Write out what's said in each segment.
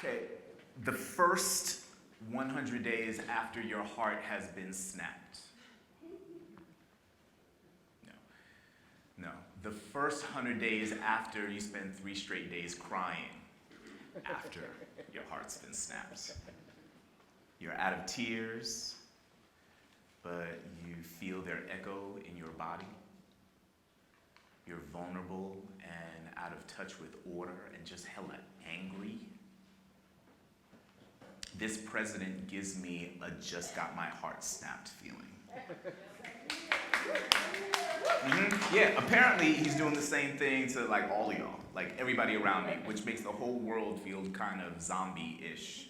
Okay, the first 100 days after your heart has been snapped. No. The first 100 days after you spend 3 straight days crying after your heart's been snapped. You're out of tears, but you feel their echo in your body. You're vulnerable and out of touch with order and just hella angry. This president gives me a just got my heart snapped feeling. Yeah, apparently he's doing the same thing to like all of y'all, like everybody around me, which makes the whole world feel kind of zombie-ish.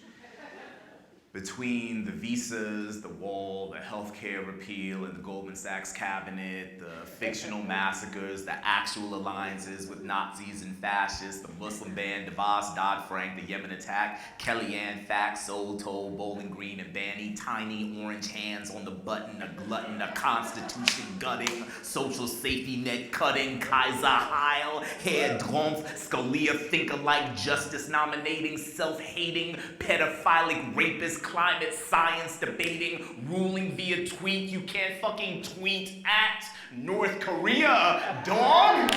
Between the visas, the wall, the healthcare repeal, and the Goldman Sachs cabinet, the fictional massacres, the actual alliances with Nazis and fascists, the Muslim ban, DeVos, Dodd-Frank, the Yemen attack, Kellyanne, Fax, Soul Toll, Bowling Green, and Banny, tiny orange hands on the button, a glutton, a constitution gutting, social safety net cutting, Kaiser Heil, Herr Drumpf, Scalia think-alike, justice nominating, self-hating, pedophilic rapist, climate science debating, ruling via tweet you can't fucking tweet at North Korea, dog!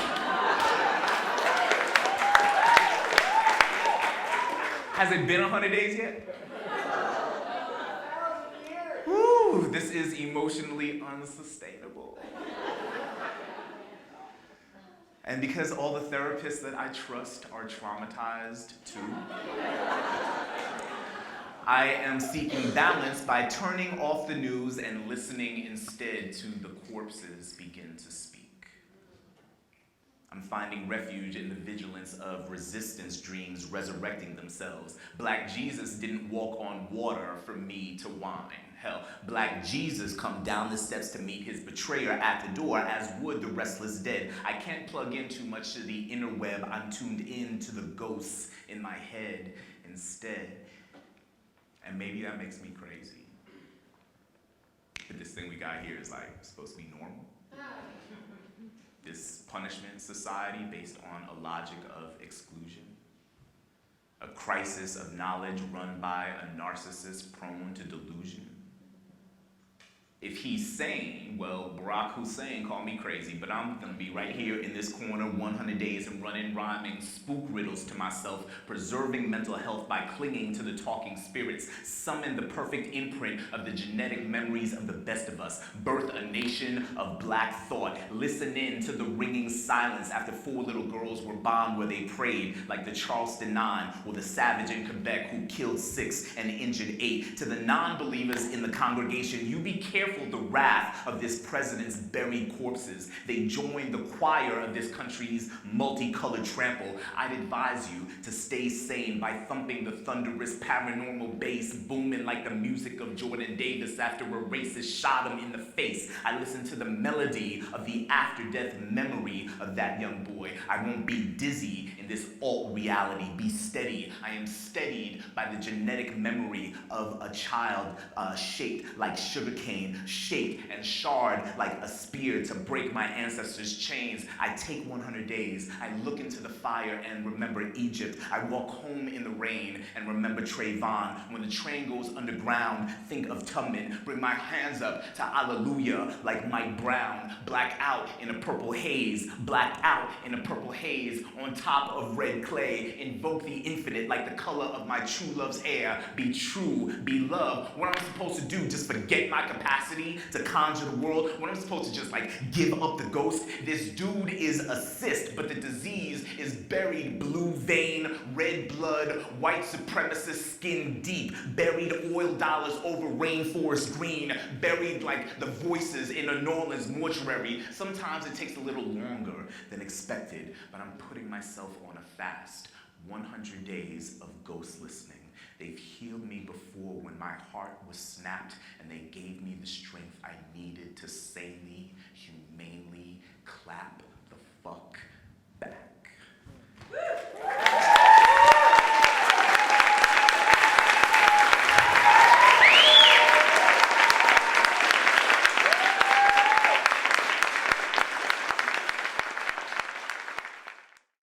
Has it been 100 days yet? Woo, this is emotionally unsustainable. And because all the therapists that I trust are traumatized too, I am seeking balance by turning off the news and listening instead to the corpses begin to speak. I'm finding refuge in the vigilance of resistance dreams resurrecting themselves. Black Jesus didn't walk on water for me to whine. Hell, Black Jesus come down the steps to meet his betrayer at the door, as would the restless dead. I can't plug in too much to the interweb. I'm tuned in to the ghosts in my head instead. And maybe that makes me crazy. But this thing we got here is like supposed to be normal. This punishment society based on a logic of exclusion. A crisis of knowledge run by a narcissist prone to delusion. If he's sane, well, Barack Hussein called me crazy, but I'm gonna be right here in this corner 100 days and running rhyming spook riddles to myself, preserving mental health by clinging to the talking spirits, summon the perfect imprint of the genetic memories of the best of us, birth a nation of black thought, listen in to the ringing silence after 4 little girls were bombed where they prayed, like the Charleston 9 or the savage in Quebec who killed 6 and injured 8. To the non-believers in the congregation, you be careful the wrath of this president's buried corpses. They join the choir of this country's multicolored trample. I'd advise you to stay sane by thumping the thunderous paranormal bass booming like the music of Jordan Davis after a racist shot him in the face. I listen to the melody of the after-death memory of that young boy. I won't be dizzy in this alt reality. Be steady. I am steadied by the genetic memory of a child shaped like sugarcane, shaped and shard like a spear to break my ancestors' chains. I take 100 days. I look into the fire and remember Egypt. I walk home in the rain and remember Trayvon. When the train goes underground, think of Tubman. Bring my hands up to Alleluia like Mike Brown. Black out in a purple haze. Black out in a purple haze on top of red clay. Invoke the infinite like the color of my true love's hair. Be true, be loved. What am I supposed to do? Just forget my capacity to conjure the world? What am I supposed to just like give up the ghost? This dude is a cyst, but the disease is buried blue vein, red blood, white supremacist skin deep, buried oil dollars over rainforest green, buried like the voices in a New Orleans mortuary. Sometimes it takes a little longer than expected, but I'm putting myself on a fast. 100 days of ghost listening. They've healed me before when my heart was snapped, and they gave me the strength I needed to sanely, humanely clap the fuck back.